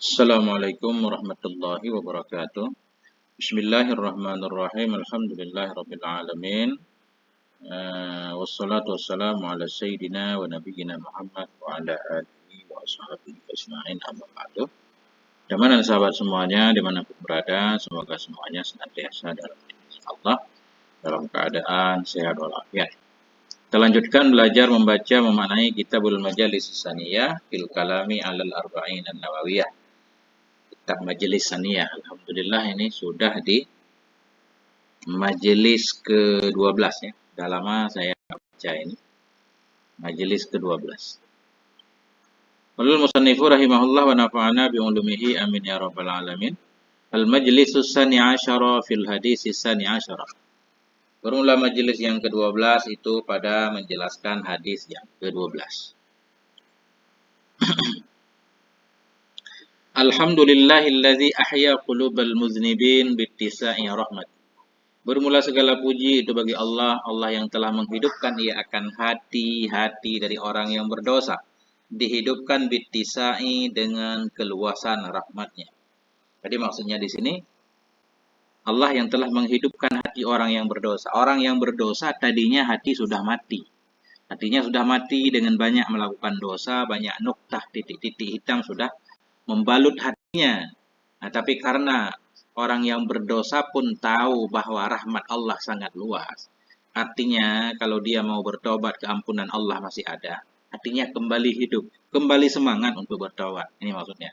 Assalamualaikum warahmatullahi wabarakatuh. Bismillahirrahmanirrahim. Alhamdulillahirabbil alamin. Wassalatu wassalamu ala sayyidina wa nabiyyina Muhammad wa ala alihi wa ashabihi ajma'in amma ba'du. Teman sahabat semuanya dimanapun berada, semoga semuanya senantiasa dalam lindungan Allah, dalam keadaan sehat walafiat. Kita lanjutkan belajar membaca memaknai Kitabul Majalis Saniyah fil Kalami 'alal Arba'in an-Nawawiyah. Kitab Majelis Saniyah. Alhamdulillah ini sudah di majelis ke-12 ya. Sudah lama saya baca ini. Majelis ke-12. Walul musannifu rahimahullah wa nafa'ana bi ulumihi amin ya rabbal alamin. Al-majlisus sani asyara fil hadis sani asyara. Bermula majelis yang ke-12 itu pada menjelaskan hadis yang ke-12. Alhamdulillahilladzi ahya qulubal muznibin bittisa'i rahmat. Bermula segala puji itu bagi Allah, Allah yang telah menghidupkan ia akan hati-hati dari orang yang berdosa. Dihidupkan bittisa'i dengan keluasan rahmatnya. Jadi maksudnya di sini, Allah yang telah menghidupkan hati orang yang berdosa. Orang yang berdosa tadinya hati sudah mati. Hatinya sudah mati dengan banyak melakukan dosa, banyak nuktah, titik-titik hitam sudah membalut hatinya. Nah, tapi karena orang yang berdosa pun tahu bahwa rahmat Allah sangat luas. Artinya kalau dia mau bertobat, keampunan Allah masih ada. Artinya kembali hidup, kembali semangat untuk bertobat. Ini maksudnya.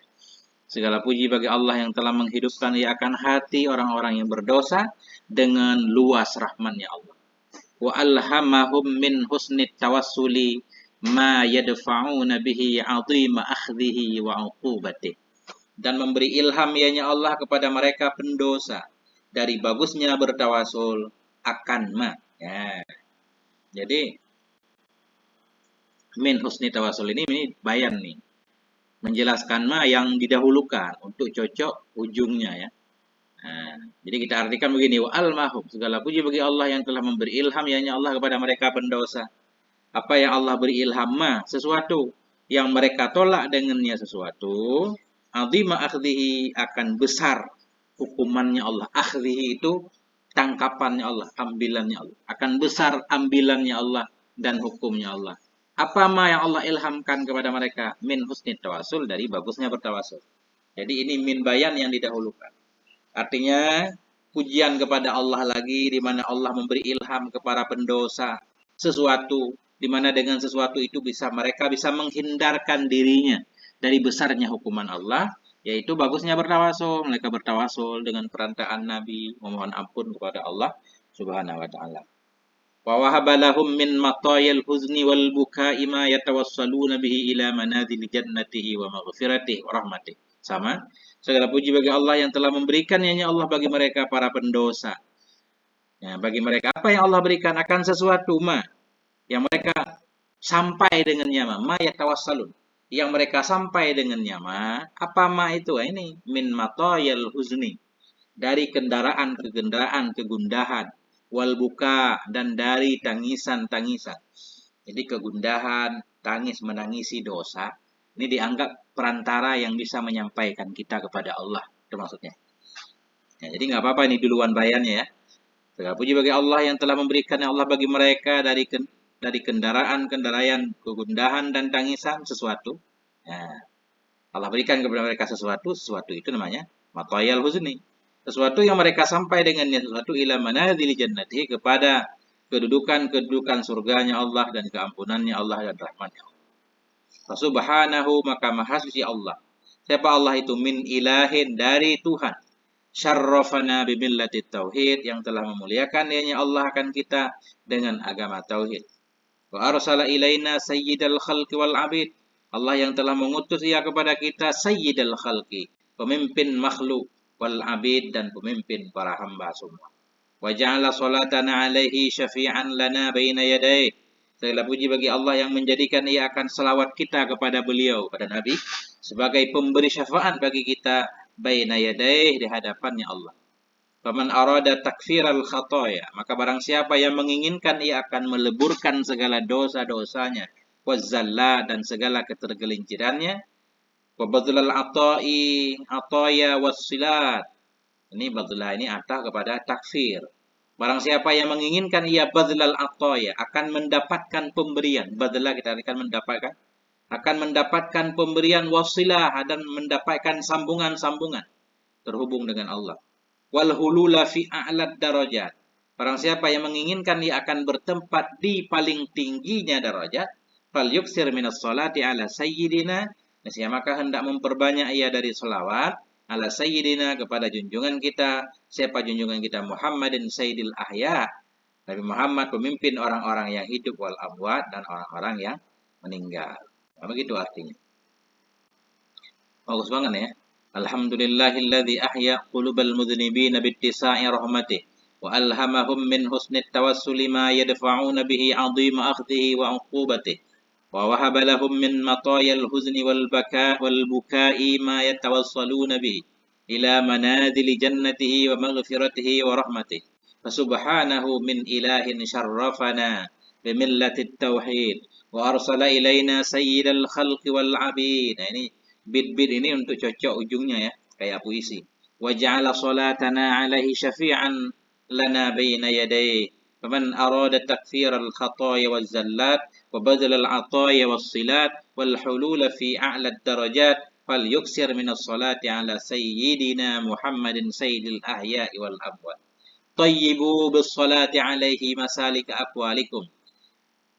Segala puji bagi Allah yang telah menghidupkan ia akan hati orang-orang yang berdosa dengan luas rahmatnya Allah. Wa alhamahum min husnit tawassuli ma yadfa'una bihi 'azima akhdhihi wa 'uqubatihi. Dan memberi ilham ianya Allah kepada mereka pendosa dari bagusnya bertawasul akan ma. Ya. Jadi min husni tawasul ini bayan nih. Menjelaskan ma yang didahulukan untuk cocok ujungnya ya. Nah, jadi kita artikan begini, wa al-mahum, segala puji bagi Allah yang telah memberi ilham ianya Allah kepada mereka pendosa. Apa yang Allah beri ilham ma? Sesuatu yang mereka tolak dengannya sesuatu, azima akhdhihi akan besar hukumannya Allah. Akhdhihi itu tangkapannya Allah, ambilannya Allah. Akan besar ambilannya Allah dan hukumnya Allah. Apa ma yang Allah ilhamkan kepada mereka? Min husni tawasul, dari bagusnya bertawasul. Jadi ini min bayan yang didahulukan. Artinya pujian kepada Allah lagi di mana Allah memberi ilham kepada pendosa sesuatu di mana dengan sesuatu itu mereka bisa menghindarkan dirinya dari besarnya hukuman Allah, yaitu bagusnya bertawasul. Mereka bertawasul dengan perantaraan Nabi memohon ampun kepada Allah Subhanahu wa taala. Wa wahaba lahum min matayil huzni wal buka'i ma yatawassaluna bihi ila manazil jannatihi wa maghfiratihi wa rahmatihi. Sama, segala puji bagi Allah yang telah memberikan ya Allah bagi mereka para pendosa. Ya, bagi mereka apa yang Allah berikan akan sesuatu yang mereka sampai dengannya ma yatawassalun. Yang mereka sampai dengannya apa itu? Ini min matayil huzni. Dari kendaraan kegundahan, wal buka, dan dari tangisan-tangisan. Jadi kegundahan, tangis menangisi dosa, ini dianggap perantara yang bisa menyampaikan kita kepada Allah, itu maksudnya. Ya, jadi nggak apa-apa ini duluan bayannya ya. Segala puji bagi Allah yang telah memberikan Allah bagi mereka dari kendaraan kegundahan dan tangisan sesuatu. Ya, Allah berikan kepada mereka sesuatu itu namanya matayal huzni. Sesuatu yang mereka sampai dengannya sesuatu ila manazil jannati, kepada kedudukan surganya Allah dan keampunannya Allah dan rahmatnya Allah. Subhanahu, maka maha suci Allah. Siapa Allah itu? Min ilahin, dari Tuhan. Syarrafana bimillati tauhid, yang telah memuliakan dianya Allah akan kita dengan agama tauhid. Wa arsala ilaina sayyidal khalqi wal abid. Allah yang telah mengutus ia kepada kita sayyidal khalqi, pemimpin makhluk, wal abid, dan pemimpin para hamba semua. Wa ja'ala salatana alaihi syafi'an lana baina yadayhi. Segala puji bagi Allah yang menjadikan ia akan selawat kita kepada beliau, pada Nabi, sebagai pemberi syafaat bagi kita baina yadayhi, di hadapannya Allah. Faman arada takfiral khataya, maka barang siapa yang menginginkan ia akan meleburkan segala dosa-dosanya, wazzalla, dan segala ketergelincirannya, Wa badlal ata'i ataya wassilat. Ini badlah ini atah kepada takfir. Barang siapa yang menginginkan ia badlal ataya akan mendapatkan pemberian. Badlah kita akan mendapatkan pemberian wasilah dan mendapatkan sambungan-sambungan terhubung dengan Allah. Wal hulula fi a'lad darajat. Barang siapa yang menginginkan ia akan bertempat di paling tingginya darajat, fal yuksir minas salati ala sayyidina, maka hendak memperbanyak ia dari selawat ala sayyidina kepada junjungan kita. Siapa junjungan kita? Muhammadin sayyidil ahya. Nabi Muhammad pemimpin orang-orang yang hidup wal amwat dan orang-orang yang meninggal. Nah, begitu artinya. Bagus banget ya. Alhamdulillahilladzi ahya qulubal mudhnibina bittisa'i rahmatih wa alhamahum min husnit tawassuli ma yadfa'una bihi 'azima akhdhihi wa 'uqubatih wa wahaba lahum min matayal huzni wal buka'i ma yatawassaluna bihi ila manazili jannatihi wa maghfiratihi wa rahmatih. Fasubhanahu min ilahin syarrafana bimillatit tauhid wa arsala ilaina sayyidal khalqi wal 'abid. Nah, ini bit-bit ini untuk cocok ujungnya ya, kayak puisi. Wa ja'ala salatana alaihi syafi'an lana baina yadayhi. Faman arada takfir al-khataya waz-zallat wa badal al-ataya was-silat wal hulula fi a'la ad-darajat falyuksir min as-salati ala sayyidina Muhammadin sayyidil ahya'i wal amwat. Tayyibu bis-salati alaihi masalika aqwalikum.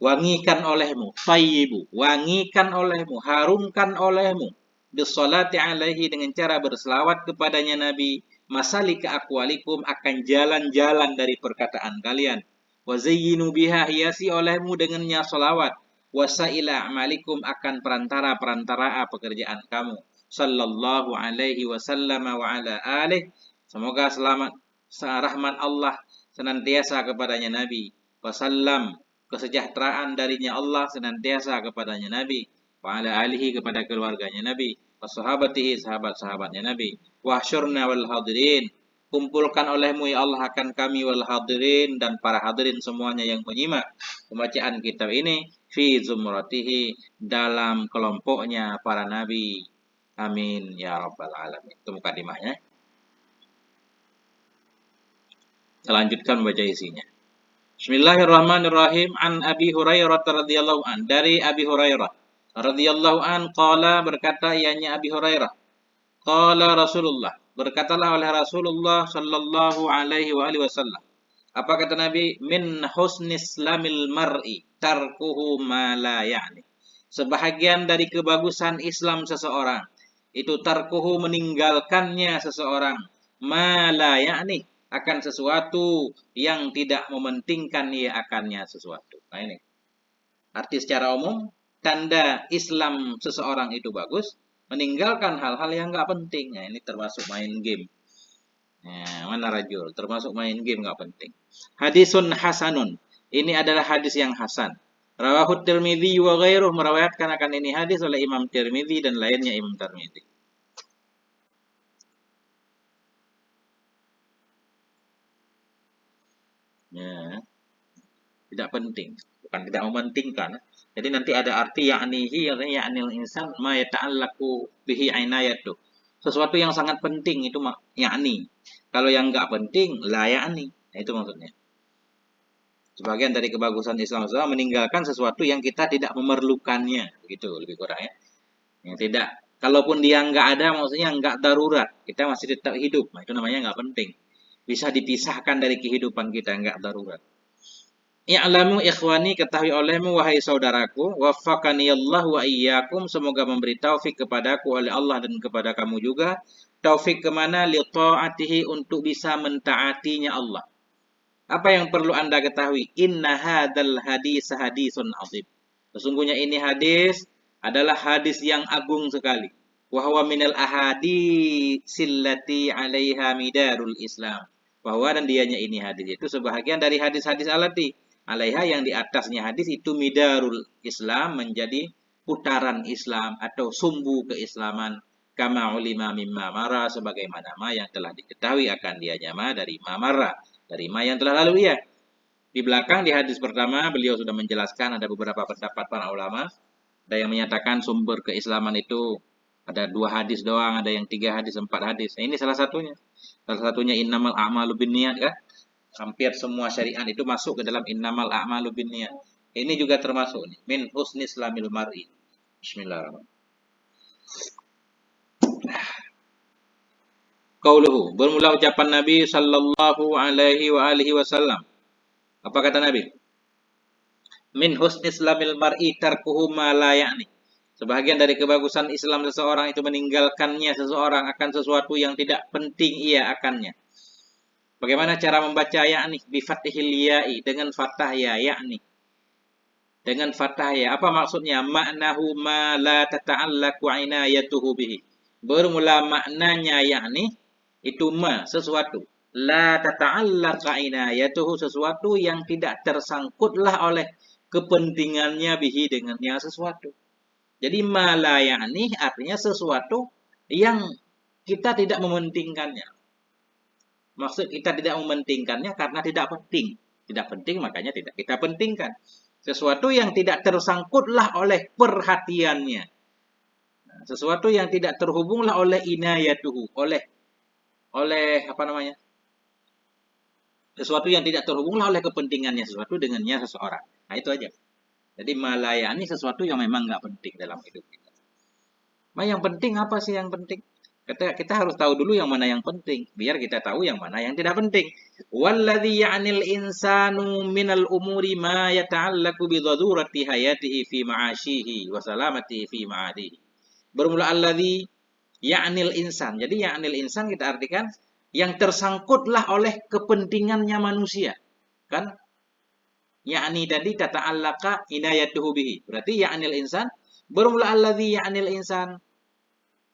Wangikan olehmu, tayyibu, wangikan olehmu, harumkan olehmu bisolati alaihi dengan cara berselawat kepadanya Nabi, masalika aqwalikum akan jalan-jalan dari perkataan kalian. Wa zayyinu biha, hiasi olehmu dengannya selawat. Wasaila amalikum akan perantara-perantara pekerjaan kamu. Sallallahu alaihi wasallam wa ala alih. Semoga selamat rahmat Allah senantiasa kepadanya Nabi. Wasallam, kesejahteraan darinya Allah senantiasa kepadanya Nabi. Wa ala alihi kepada keluarganya Nabi, wa sahabatihi sahabat-sahabatnya Nabi, wa syurna wal hadirin, kumpulkan olehmu ya Allah akan kami wal hadirin dan para hadirin semuanya yang menyimak pembacaan kitab ini fi zumratihi dalam kelompoknya para nabi. Amin ya rabbal alamin. Itu mukadimahnya. Kita lanjutkan membaca isinya. Bismillahirrahmanirrahim. An Abi Hurairah radhiyallahu an, dari Abi Hurairah radhiyallahu an qala, berkata ianya Abi Hurairah, qala Rasulullah, berkatalah oleh Rasulullah sallallahu alaihi wa alihi wasallam. Apa kata Nabi? Min husnislamil mar'i tarkuhu ma la ya'ni. Sebahagian dari kebagusan Islam seseorang itu tarkuhu meninggalkannya seseorang ma la ya'ni, akan sesuatu yang tidak mementingkan ia akannya sesuatu. Nah, ini arti secara umum. Tanda Islam seseorang itu bagus, meninggalkan hal-hal yang nggak penting. Nah, ini termasuk main game. Nah, mana rajul? Termasuk main game nggak penting. Hadisun hasanun. Ini adalah hadis yang hasan. Rawahu Tirmidzi wa ghairuh, meriwayatkan akan ini hadis oleh Imam Tirmidzi dan lainnya Imam Tirmidzi. Ya, tidak penting, bukan tidak mementingkan. Jadi nanti ada arti ya'nihi, ya'nil insan ma yata'allaku bihi ainayatu. Sesuatu yang sangat penting itu yakni. Kalau yang enggak penting la ya'ni. Nah, itu maksudnya. Sebagian dari kebagusan Islam adalah meninggalkan sesuatu yang kita tidak memerlukannya, begitu lebih kurang ya. Yang tidak, kalaupun dia enggak ada, maksudnya enggak darurat, kita masih tetap hidup. Nah, itu namanya enggak penting. Bisa dipisahkan dari kehidupan kita, enggak darurat. I'lamu ikhwani, ketahui olehmu wahai saudaraku, waffaqani Allah wa iyyakum, semoga memberi taufik kepadaku oleh Allah dan kepada kamu juga. Taufik kemana? Li ta'atihi, untuk bisa mentaatinya Allah. Apa yang perlu Anda ketahui? Inna hadzal hadis hadisun azim. Sesungguhnya ini hadis adalah hadis yang agung sekali. Wa huwa minal ahaditsil lati 'alaiha midarul Islam. Bahwa dan dianya ini hadis itu sebahagian dari hadis-hadis alati alaiha, yang di atasnya hadis itu midarul Islam, menjadi putaran Islam atau sumbu keislaman. Kama ulima mimma mara, sebagaimana ma yang telah diketahui akan dianya ma dari ma mara, dari ma yang telah lalu ya. Di belakang di hadis pertama beliau sudah menjelaskan ada beberapa pendapat para ulama. Ada yang menyatakan sumber keislaman itu Ada 2 hadis doang, ada yang 3 hadis, 4 hadis. Nah, ini salah satunya. Salah satunya innamal a'malu binniyat kan. Hampir semua syariat itu masuk ke dalam innamal a'malu binniyat. Ini juga termasuk nih, min husni islamil mar'i. Bismillahirrahmanirrahim. Qauluhu, bermula ucapan Nabi sallallahu alaihi wa alihi wasallam. Apa kata Nabi? Min husni islamil mar'i tarkuhu ma la ya'ni. Sebahagian dari kebagusan Islam seseorang itu meninggalkannya seseorang akan sesuatu yang tidak penting ia akannya. Bagaimana cara membaca ya'ni? Bi fathil ya'i, dengan fathah ya, ya'ni. Dengan fathah ya. Apa maksudnya? Maknahu ma la tata'allaqu inayatuhu bihi. Bermula maknanya yakni itu ma, sesuatu. La tata'allaqu inayatuhu, sesuatu yang tidak tersangkutlah oleh kepentingannya bihi, dengannya sesuatu. Jadi ma la yakni artinya sesuatu yang kita tidak mementingkannya. Maksud kita tidak mementingkannya karena tidak penting. Tidak penting makanya tidak kita pentingkan. Sesuatu yang tidak tersangkutlah oleh perhatiannya. Sesuatu yang tidak terhubunglah oleh inayatuhu, oleh apa namanya? Sesuatu yang tidak terhubunglah oleh kepentingannya sesuatu dengannya seseorang. Nah, itu aja. Jadi malayani sesuatu yang memang nggak penting dalam hidup kita. Nah, yang penting apa sih yang penting? Kita harus tahu dulu yang mana yang penting, biar kita tahu yang mana yang tidak penting. Walladzi ya'nil insanu minal umuri ma yata'allaqu bi dhadurati hayatihi fi ma'ashihi wa salamatihi fi ma'adihi. Bermula alladzi ya'nil insan. Jadi ya'nil insan kita artikan yang tersangkutlah oleh kepentingannya manusia. Kan? Ya'ni tadi tata'allaqa inayatuhu bihi. Berarti ya'nil insan. Bermula alladzi ya'nil insan,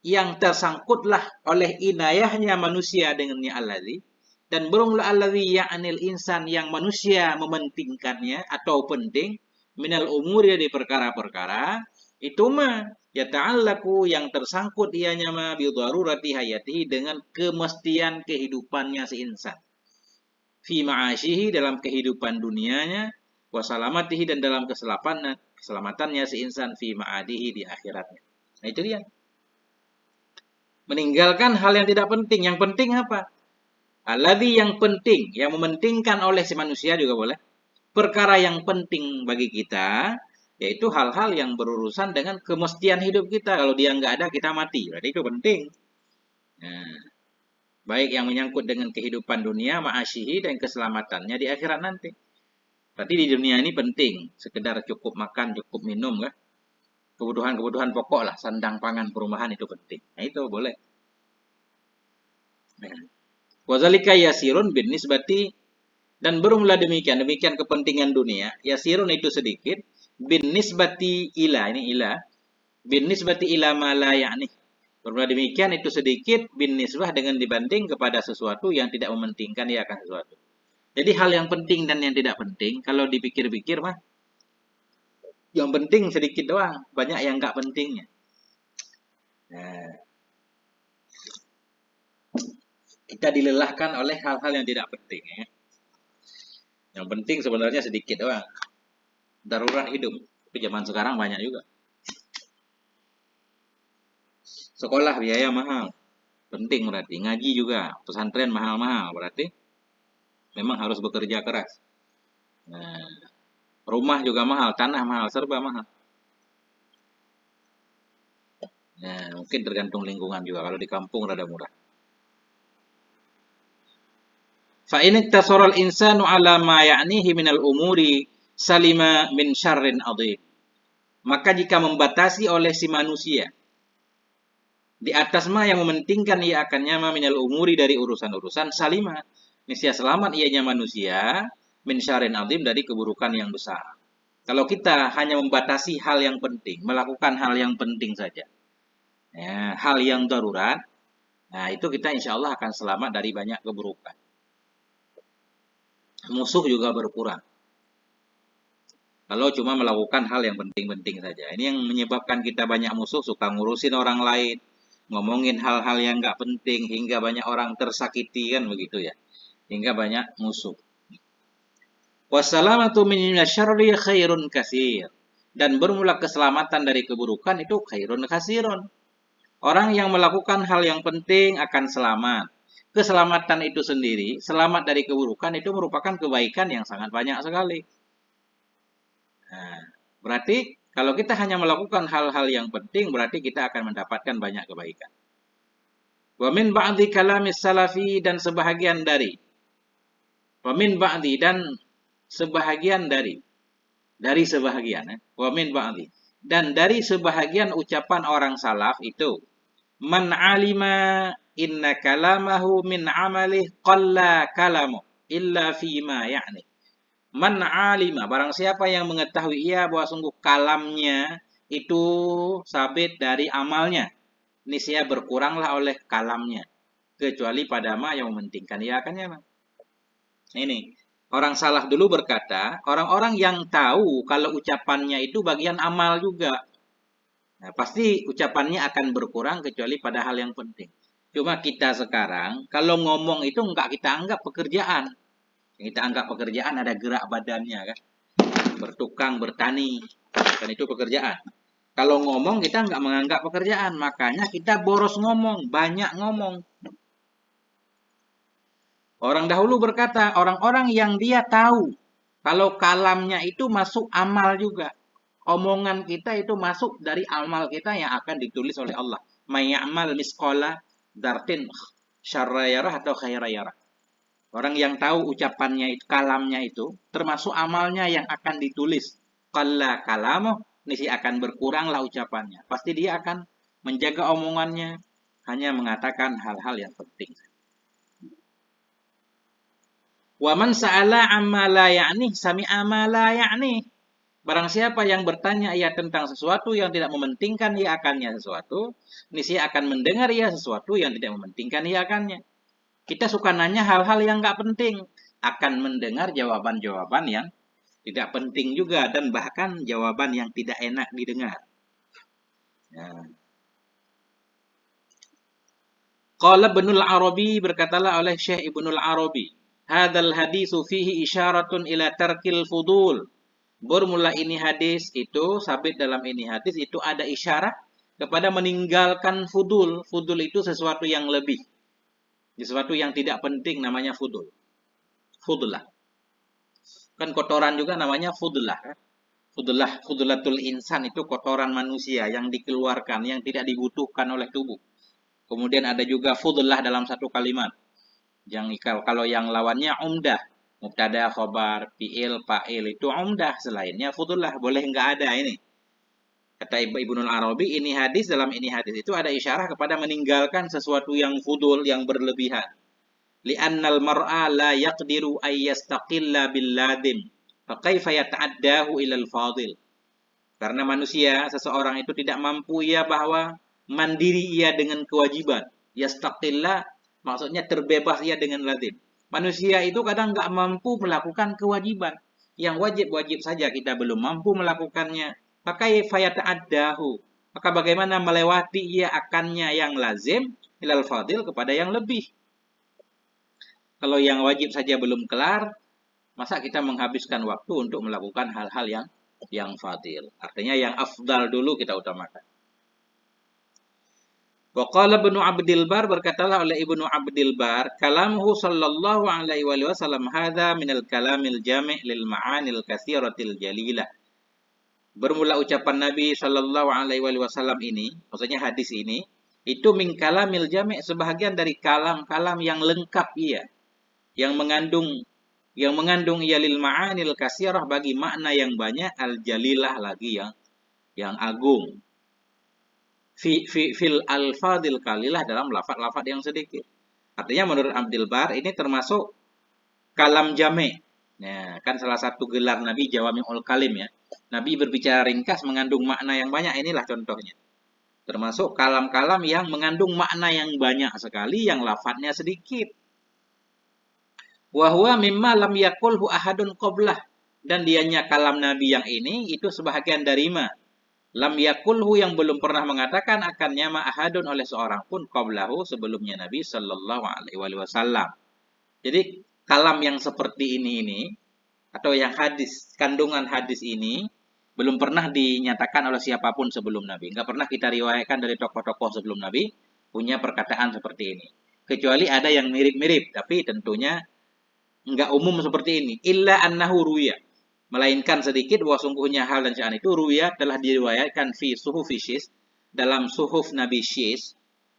yang tersangkutlah oleh inayahnya manusia dengannya alladzi, dan bermula alladzi ya'nil insan, yang manusia mementingkannya atau penting, minal umuri, dari perkara-perkara itu mah ya ta'allaku, yang tersangkut ianya ma bi darurati hayatihi, dengan kemestian kehidupannya si insan, fi ma'asyihi, dalam kehidupan dunianya, wa salamatihi, dan dalam keselamatannya si insan, fi ma'adihi, di akhiratnya. Nah, itu dia. Meninggalkan hal yang tidak penting. Yang penting apa? Alladzi, yang penting, yang mementingkan oleh si manusia juga boleh. Perkara yang penting bagi kita, yaitu hal-hal yang berurusan dengan kemestian hidup kita. Kalau dia nggak ada, kita mati. Berarti itu penting. Nah, baik yang menyangkut dengan kehidupan dunia, ma'asyihi, dan keselamatannya di akhirat nanti. Berarti di dunia ini penting. Sekedar cukup makan, cukup minum, kan? Kebutuhan-kebutuhan pokok lah, sandang, pangan, perumahan, itu penting. Nah, itu boleh. Wazalika yasirun bin nisbati, dan bermula demikian kepentingan dunia, yasirun itu sedikit, bin nisbati ila, ini ila, bin nisbati ila ma la ya'ni. Bermula demikian itu sedikit, bin nisbah, dengan dibanding kepada sesuatu yang tidak mementingkan ia akan sesuatu. Jadi hal yang penting dan yang tidak penting, kalau dipikir-pikir mah, yang penting sedikit doang, banyak yang nggak pentingnya. Nah, kita dilelahkan oleh hal-hal yang tidak penting, ya. Yang penting sebenarnya sedikit doang. Darurat hidup. Tapi zaman sekarang banyak juga. Sekolah biaya mahal. Penting berarti. Ngaji juga. Pesantren mahal-mahal. Berarti memang harus bekerja keras. Nah, rumah juga mahal. Tanah mahal. Serba mahal. Nah, mungkin tergantung lingkungan juga. Kalau di kampung rada murah. Fa in iktasara al-insanu ala ma ya'nihi minal umuri salima min syarrin adhim. Maka jika membatasi oleh si manusia di atas ma yang mementingkan ia akannya ma minal umuri, dari urusan-urusan, salima, niscaya selamat ianya manusia, min syarrin adhim, dari keburukan yang besar. Kalau kita hanya membatasi hal yang penting, melakukan hal yang penting saja, ya, hal yang darurat, nah itu kita insya Allah akan selamat dari banyak keburukan. Musuh juga berkurang. Kalau cuma melakukan hal yang penting-penting saja. Ini yang menyebabkan kita banyak musuh, suka ngurusin orang lain, ngomongin hal-hal yang nggak penting, hingga banyak orang tersakiti, kan begitu ya. Hingga banyak musuh. Wassalamatu min syarri khairun katsir. Dan bermula keselamatan dari keburukan itu khairun katsirun. Orang yang melakukan hal yang penting akan selamat. Keselamatan itu sendiri, selamat dari keburukan itu merupakan kebaikan yang sangat banyak sekali. Nah, berarti kalau kita hanya melakukan hal-hal yang penting, berarti kita akan mendapatkan banyak kebaikan. Wa min ba'di kalamis salafi dan sebahagian dari. Wa min ba'di dan sebahagian dari sebahagian ya. Wa min ba'di. Dan dari sebahagian ucapan orang salaf itu, man alima inna kalamahu min amalih qalla kalamu illa fima ya'ni. Man alima, barang siapa yang mengetahui ia bahwa sungguh kalamnya itu sabit dari amalnya. Niscaya berkuranglah oleh kalamnya. Kecuali pada ma yang mementingkan ia akannya. Ini, orang salah dulu berkata, orang-orang yang tahu kalau ucapannya itu bagian amal juga. Nah, pasti ucapannya akan berkurang kecuali pada hal yang penting. Cuma kita sekarang, kalau ngomong itu enggak kita anggap pekerjaan. Kita anggap pekerjaan ada gerak badannya kan. Bertukang, bertani. Dan itu pekerjaan. Kalau ngomong kita enggak menganggap pekerjaan. Makanya kita boros ngomong, banyak ngomong. Orang dahulu berkata, orang-orang yang dia tahu kalau kalamnya itu masuk amal juga. Omongan kita itu masuk dari amal kita yang akan ditulis oleh Allah. Mayya'mal misqala dartin syarrayarah atau khairayarah. Orang yang tahu ucapannya itu, kalamnya itu, termasuk amalnya yang akan ditulis. Qalla kalamuh, nisi akan berkuranglah ucapannya. Pasti dia akan menjaga omongannya, hanya mengatakan hal-hal yang penting. Wa man sa'ala amma la ya'ni sami'a ma la ya'ni. Barang siapa yang bertanya ia tentang sesuatu yang tidak mementingkan ia akannya sesuatu, niscaya akan mendengar ia sesuatu yang tidak mementingkan ia akannya. Kita suka nanya hal-hal yang nggak penting, akan mendengar jawaban-jawaban yang tidak penting juga dan bahkan jawaban yang tidak enak didengar. Nah. Qala Ibnul Arabi, berkatalah oleh Syekh Ibnul Arabi, hadzal hadisu fihi isyaratun ila tarkil fudul. Bermula ini hadis itu, sabit dalam ini hadis itu ada isyarat kepada meninggalkan fudul. Fudul itu sesuatu yang lebih. Sesuatu yang tidak penting namanya fudul. Fudullah. Kan kotoran juga namanya fudullah. Fudulatul insan itu kotoran manusia yang dikeluarkan, yang tidak dibutuhkan oleh tubuh. Kemudian ada juga fudullah dalam satu kalimat. Yang kalau yang lawannya umdah. Mubtada, khobar, fi'il, fa'il itu umdah. Selainnya fudullah. Boleh enggak ada ini. Kata Ibnul Arabi, ini hadis, dalam ini hadis itu ada isyarah kepada meninggalkan sesuatu yang fudul, yang berlebihan. Li'annal mar'a la yaqdiru ayyastaqilla bil ladim. Fakaifa yata'addahu ilal fadil. Karena manusia, seseorang itu tidak mampu ia bahwa mandiri ia dengan kewajiban. Yastaqillah maksudnya terbebas ia dengan lazim. Manusia itu kadang nggak mampu melakukan kewajiban. Yang wajib-wajib saja kita belum mampu melakukannya. Pakai fayata'addahu. Maka bagaimana melewati ia akannya yang lazim ilal fadil kepada yang lebih. Kalau yang wajib saja belum kelar, masa kita menghabiskan waktu untuk melakukan hal-hal yang fadil. Artinya yang afdal dulu kita utamakan. Wa qala Ibnu Abdil Bar, berkatalah oleh Ibnu Abdil Bar, kalamuhu sallallahu alaihi wasallam hadza minal kalamil jami' lil ma'anil katsiratil jalilah. Bermula ucapan Nabi sallallahu alaihi wasallam ini, maksudnya hadis ini, itu min kalamil jami', sebahagian dari kalam-kalam yang lengkap ia, yang mengandung ia lil ma'anil katsirah, bagi makna yang banyak, al jalilah lagi yang agung. Fil alfadil kalilah, dalam lafaz-lafaz yang sedikit. Artinya menurut Abdul Bar ini termasuk kalam jame'. Nah, kan salah satu gelar Nabi Jawami'ul Kalim ya. Nabi berbicara ringkas mengandung makna yang banyak, inilah contohnya. Termasuk kalam-kalam yang mengandung makna yang banyak sekali, yang lafaznya sedikit. Wa huwa mimma lam yaqulhu ahadun qablah, dan dianya kalam Nabi yang ini itu sebahagian dari lam yakulhu, yang belum pernah mengatakan akannya ma'ahadun oleh seorang pun qablahu, sebelumnya Nabi sallallahu alaihi wasallam. Jadi kalam yang seperti ini atau yang hadis, kandungan hadis ini Belum pernah dinyatakan oleh siapapun sebelum Nabi. Nggak pernah kita riwayatkan dari tokoh-tokoh sebelum Nabi punya perkataan seperti ini. Kecuali ada yang mirip-mirip, tapi tentunya nggak umum seperti ini. Illa annahu ruya. Melainkan sedikit bahwa sungguhnya hal dan sya'an itu ruya telah diriwayatkan fi suhufi Syis, dalam suhuf Nabi Syis,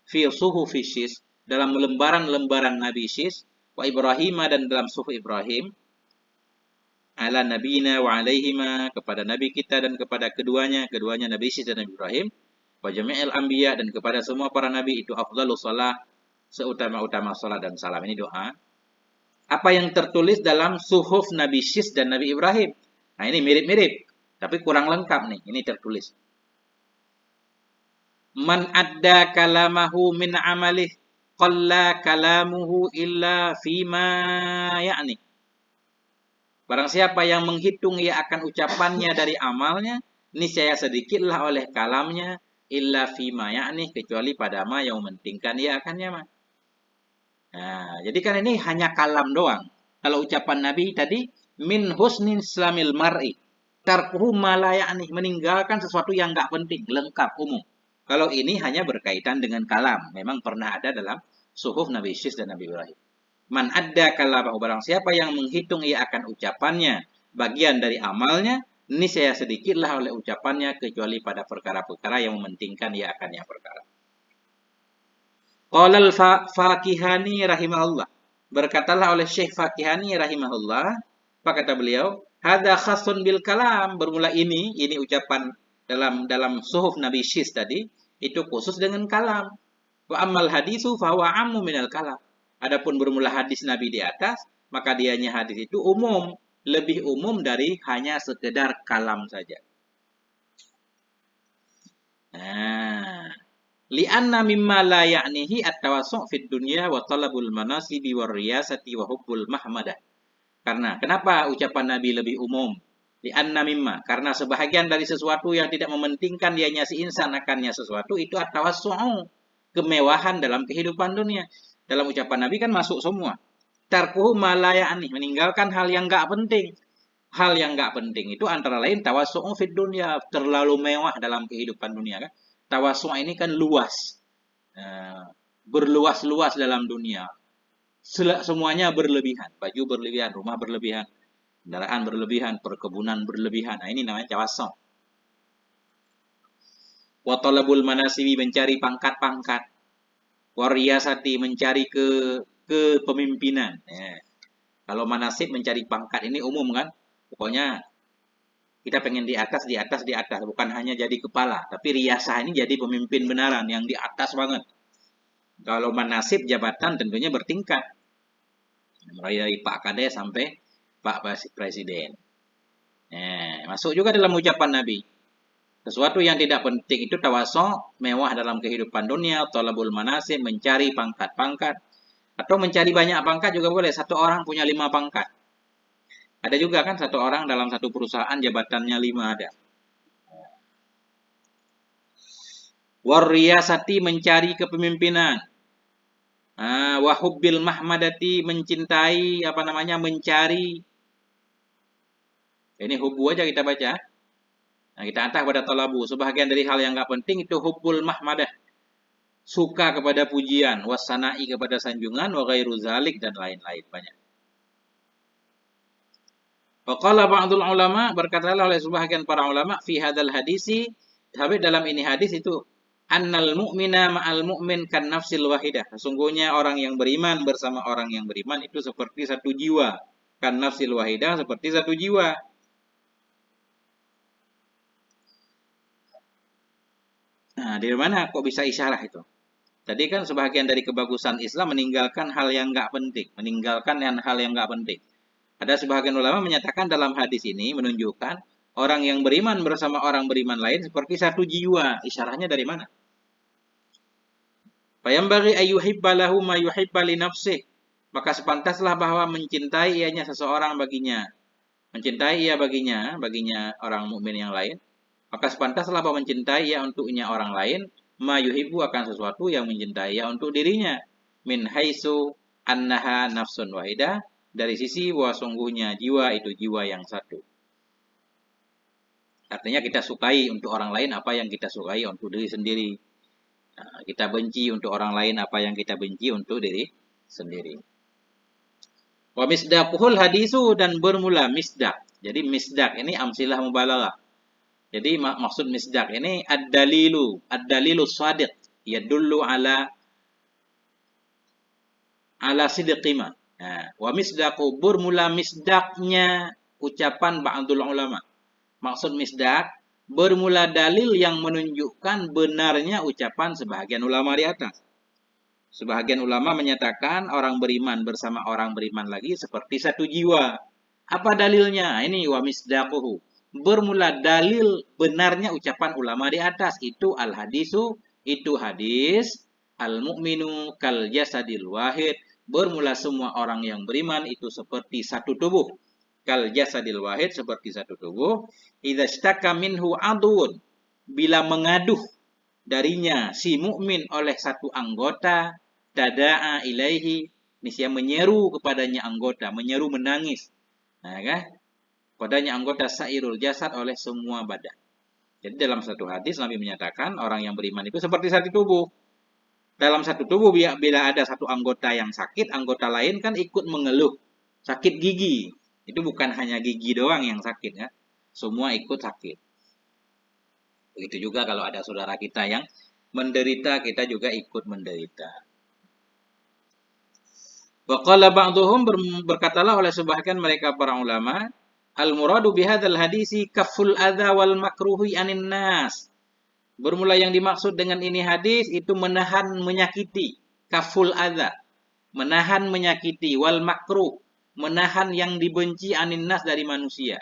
fi suhufi Syis, dalam lembaran-lembaran Nabi Syis, wa Ibrahim dan dalam suhuf Ibrahim, ala nabiyina wa alaihima, kepada nabi kita dan kepada keduanya Nabi Syis dan Nabi Ibrahim, wa jami'il anbiya, dan kepada semua para nabi itu afdhalus shalah, seutama-utama salat dan salam. Ini doa. Apa yang tertulis dalam suhuf Nabi Syis dan Nabi Ibrahim. Nah, ini mirip-mirip, tapi kurang lengkap nih. Ini tertulis. Man adda kalamahu min amalih, qalla kalamuhu illa fima ya'ni. Barang siapa yang menghitung ia akan ucapannya dari amalnya, niscaya sedikitlah oleh kalamnya, illa fima ya'ni, kecuali pada ma yang mementingkan ia akannya ma. Nah, jadi kan ini hanya kalam doang. Kalau ucapan Nabi tadi, min husnin islamil mar'i, tarkuhu ma la ya'ni, meninggalkan sesuatu yang nggak penting, lengkap, umum. Kalau ini hanya berkaitan dengan kalam, memang pernah ada dalam suhuf Nabi Syis dan Nabi Ibrahim. Man adda kalamahu, barang siapa yang menghitung ia akan ucapannya, bagian dari amalnya, niscaya sedikitlah oleh ucapannya, kecuali pada perkara-perkara yang mementingkan ia akannya perkara. Qala al-Fakihani rahimahullah. Berkatalah oleh Syekh Fakihani rahimahullah, apa kata beliau? Hadza khasun bil kalam, bermula ini ucapan dalam suhuf Nabi Syis tadi, itu khusus dengan kalam. Wa ammal hadisu fa huwa ammu minal kalam. Adapun bermula hadis Nabi di atas, maka dianya hadis itu umum, lebih umum dari hanya sekedar kalam saja. Nah, li'anna mimma la ya'nihi at-tawassu' fid dunya wa talabul manasibi war riyasati wa hubbul mahmadah. Karena kenapa ucapan Nabi lebih umum? Li'anna mimma, karena sebahagian dari sesuatu yang tidak mementingkan dianya si insan akannya sesuatu itu at-tawassu'u, kemewahan dalam kehidupan dunia. Dalam ucapan Nabi kan masuk semua. Tarkuhu ma la ya'ni, meninggalkan hal yang enggak penting. Hal yang enggak penting itu antara lain tawassu'u fid dunya, terlalu mewah dalam kehidupan dunia kan. Tawassu' ini kan luas. Berluas-luas dalam dunia. Semuanya berlebihan. Baju berlebihan, rumah berlebihan, kendaraan berlebihan, perkebunan berlebihan. Nah, ini namanya tawassu'. Wa talabul manasibi, mencari pangkat-pangkat. Wa riyasati, mencari kepemimpinan. Ya. Kalau manasib mencari pangkat ini umum kan. Pokoknya kita pengen di atas, di atas, di atas. Bukan hanya jadi kepala. Tapi riyasah ini jadi pemimpin benaran yang di atas banget. Kalau manasib jabatan tentunya bertingkat. Mulai dari Pak Kades sampai Pak Presiden. Masuk juga dalam ucapan Nabi. Sesuatu yang tidak penting itu tawassu', mewah dalam kehidupan dunia, talabul manasib, mencari pangkat-pangkat. Atau mencari banyak pangkat juga boleh. Satu orang punya 5 pangkat. Ada juga kan satu orang dalam satu perusahaan jabatannya 5 ada. Warriyasati, mencari kepemimpinan. Wahubbil mahmadati, mencintai, mencari. Ini hubu aja kita baca. Nah, kita antah pada talabu. Sebahagian dari hal yang nggak penting itu hubbul mahmadah. Suka kepada pujian, wasana'i kepada sanjungan, wa ghairu zalik, dan lain-lain banyak. Waqala ba'dul ulama, berkatalah oleh sebahagian para ulama, fi hadal hadisi, habis dalam ini hadis itu, annal mu'mina ma'al mu'min kan nafsil wahidah. Sesungguhnya orang yang beriman bersama orang yang beriman itu seperti satu jiwa. Kan nafsil wahidah, seperti satu jiwa. Nah, dari mana kok bisa isyarah itu? Tadi kan sebahagian dari kebagusan Islam meninggalkan hal yang nggak penting. Meninggalkan hal yang nggak penting. Ada sebahagian ulama menyatakan dalam hadis ini menunjukkan orang yang beriman bersama orang beriman lain seperti satu jiwa. Isyarahnya dari mana? Fayambaghi ayyuhibba lahu ma yuhibba li nafsih. Maka sepantaslah bahwa mencintai ianya seseorang baginya. Mencintai ia baginya orang mukmin yang lain. Maka sepantaslah bahwa mencintai ia untuknya orang lain, ma yuhibbu, akan sesuatu yang mencintai ia untuk dirinya. Min haitsu annaha nafsun wahidah, dari sisi bahwa sungguhnya jiwa itu jiwa yang satu. Artinya kita sukai untuk orang lain apa yang kita sukai untuk diri sendiri. Nah, kita benci untuk orang lain apa yang kita benci untuk diri sendiri. Wa misdaquhul hadisu, dan bermula misdak. Jadi misdak ini amsilah mubalaghah. Jadi maksud misdak ini ad-dalilu shadiq, yadullu ala sidqima. Nah, wa misdaqu, bermula misdaknya ucapan ba'dul ulama. Maksud misdak, bermula dalil yang menunjukkan benarnya ucapan sebahagian ulama di atas. Sebahagian ulama menyatakan orang beriman bersama orang beriman lagi seperti satu jiwa. Apa dalilnya? Ini wa misdaquhu. Bermula dalil benarnya ucapan ulama di atas. Itu al-hadisu, itu hadis. Al-mu'minu kal jasadil wahid. Bermula semua orang yang beriman itu seperti satu tubuh. Kal jasadil wahid, seperti satu tubuh. Idza ishtaka minhu adun. Bila mengaduh darinya si mukmin oleh satu anggota, tada'a ilaihi, niscaya menyeru kepadanya anggota, menyeru menangis. Nah, kan? Padanya anggota sairul jasad, oleh semua badan. Jadi dalam satu hadis Nabi menyatakan orang yang beriman itu seperti satu tubuh. Dalam satu tubuh bila ada satu anggota yang sakit, anggota lain kan ikut mengeluh. Sakit gigi. Itu bukan hanya gigi doang yang sakit ya. Semua ikut sakit. Begitu juga kalau ada saudara kita yang menderita, kita juga ikut menderita. Wa qala ba'dhum, berkatalah oleh sebahagian mereka para ulama, al-muradu bihadzal hadisi kaful adza wal makruhi anin nas. Bermula yang dimaksud dengan ini hadis itu menahan menyakiti, kaful adza, menahan menyakiti, wal makruh, menahan yang dibenci, anin nas, dari manusia.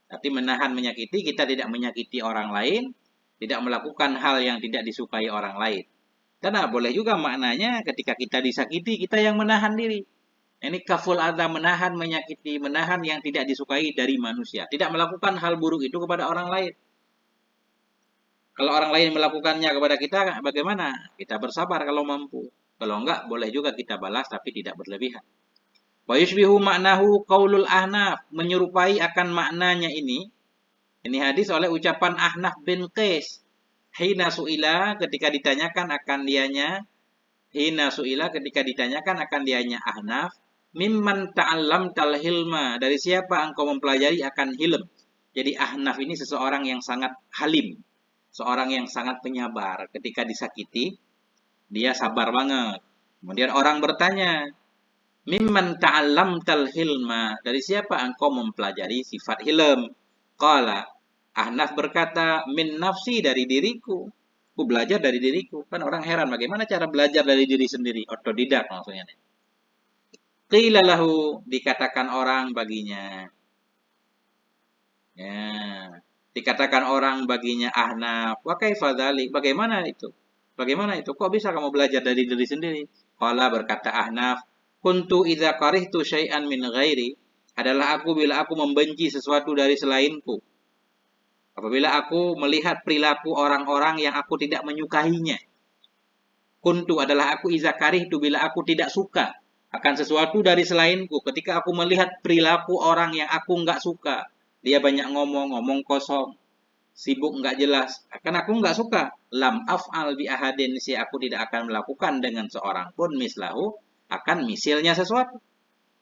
Tapi menahan menyakiti, kita tidak menyakiti orang lain, tidak melakukan hal yang tidak disukai orang lain. Karena boleh juga maknanya ketika kita disakiti, kita yang menahan diri. Ini kaful adza, menahan menyakiti, menahan yang tidak disukai dari manusia. Tidak melakukan hal buruk itu kepada orang lain. Kalau orang lain melakukannya kepada kita, bagaimana? Kita bersabar kalau mampu. Kalau enggak, boleh juga kita balas tapi tidak berlebihan. Wa yushbihu maknahu qaulul Ahnaf, menyerupai akan maknanya ini. Ini hadis oleh ucapan Ahnaf bin Qais. Hina su'ila, ketika ditanyakan akan dianya, Hina su'ila, ketika ditanyakan akan dianya Ahnaf, mimman ta'allam tal hilma, dari siapa engkau mempelajari akan hilm. Jadi Ahnaf ini seseorang yang sangat halim, seorang yang sangat penyabar. Ketika disakiti, dia sabar banget. Kemudian orang bertanya, mimman ta'allam tal hilma, dari siapa engkau mempelajari sifat hilm? Qala, Ahnaf berkata, min nafsi, dari diriku. Aku belajar dari diriku. Kan orang heran, bagaimana cara belajar dari diri sendiri? Otodidak maksudnya. Qila lahu, dikatakan orang baginya. Ya, dikatakan orang baginya Ahnaf, wa kaifa dzalik? Bagaimana itu? Bagaimana itu? Kok bisa kamu belajar dari diri sendiri? Qala, berkata Ahnaf, kuntu idza karihtu syai'an min ghairi, adalah aku bila aku membenci sesuatu dari selainku. Apabila aku melihat perilaku orang-orang yang aku tidak menyukainya. Kuntu adalah aku, idza karihtu, bila aku tidak suka akan sesuatu dari selainku. Ketika aku melihat perilaku orang yang aku nggak suka, dia banyak ngomong kosong, sibuk nggak jelas, akan aku nggak suka. Lam af'al bi ahadin, si aku tidak akan melakukan dengan seorang pun mislahu, akan misilnya sesuatu.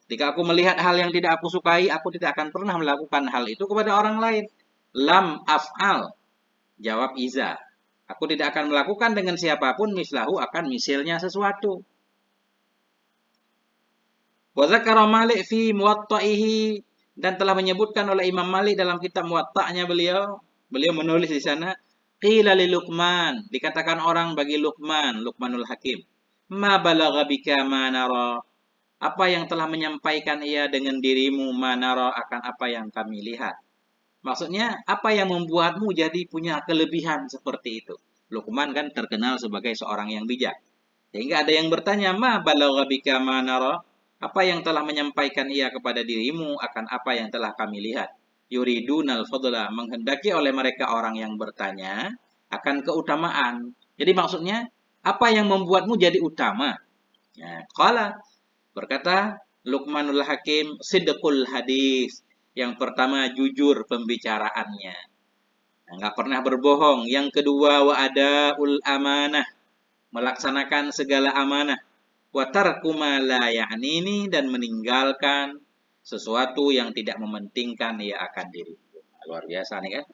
Ketika aku melihat hal yang tidak aku sukai, aku tidak akan pernah melakukan hal itu kepada orang lain. Lam af'al, jawab iza. Aku tidak akan melakukan dengan siapapun mislahu, akan misilnya sesuatu. Wa dzakara Malik fi muwatta'ihi, dan telah menyebutkan oleh Imam Malik dalam kitab Muwatta'nya beliau menulis di sana, qila li Luqman, dikatakan orang bagi Luqmanul Hakim, ma balagha bika ma nara, apa yang telah menyampaikan ia dengan dirimu, ma nara, akan apa yang kami lihat. Maksudnya, apa yang membuatmu jadi punya kelebihan seperti itu? Luqman kan terkenal sebagai seorang yang bijak. Sehingga ada yang bertanya, ma balagha bika ma nara, apa yang telah menyampaikan ia kepada dirimu akan apa yang telah kami lihat. Yuridunal fadla, menghendaki oleh mereka orang yang bertanya akan keutamaan. Jadi maksudnya, apa yang membuatmu jadi utama? Ya, qala, berkata Luqmanul Hakim, sidqul hadis. Yang pertama, jujur pembicaraannya. Nggak pernah berbohong. Yang kedua, wa adaul amanah. Melaksanakan segala amanah. Wa tarku ma la ya'nini, dan meninggalkan sesuatu yang tidak mementingkan ia akan diri. Luar biasa nih kan?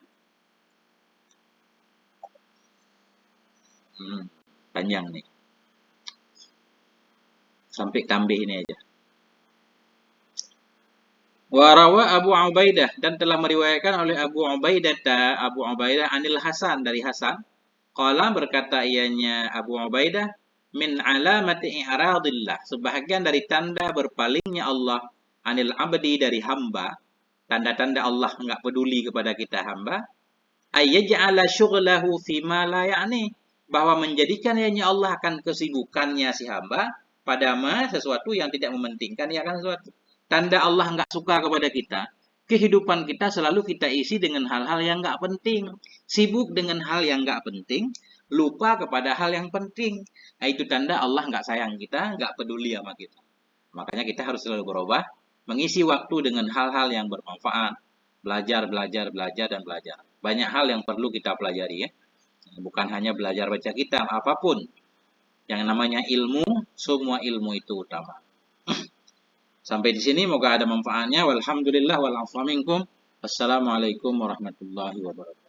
Panjang nih. Sampai tambah ini aja. Warawa Abu Ubaidah, dan telah meriwayatkan oleh Abu Ubaidah anil Hasan, dari Hasan. Qala, berkata ianya Abu Ubaidah, min alamati i'radillah, sebahagian dari tanda berpalingnya Allah anil abdi, dari hamba. Tanda-tanda Allah enggak peduli kepada kita hamba. Ayyaj'ala syughlahu fima la ya'ni, bahwa menjadikan ianya Allah akan kesibukannya si hamba pada sesuatu yang tidak mementingkan ia akan sesuatu. Tanda Allah enggak suka kepada kita, kehidupan kita selalu kita isi dengan hal-hal yang enggak penting. Sibuk dengan hal yang enggak penting, lupa kepada hal yang penting. Nah, itu tanda Allah enggak sayang kita, enggak peduli sama kita. Makanya kita harus selalu berubah, mengisi waktu dengan hal-hal yang bermanfaat. Belajar, belajar, belajar, dan belajar. Banyak hal yang perlu kita pelajari ya. Bukan hanya belajar baca kitab, apapun. Yang namanya ilmu, semua ilmu itu utama. Sampai di sini, moga ada manfaatnya. Walhamdulillah, wal afu minkum. Wassalamualaikum warahmatullahi wabarakatuh.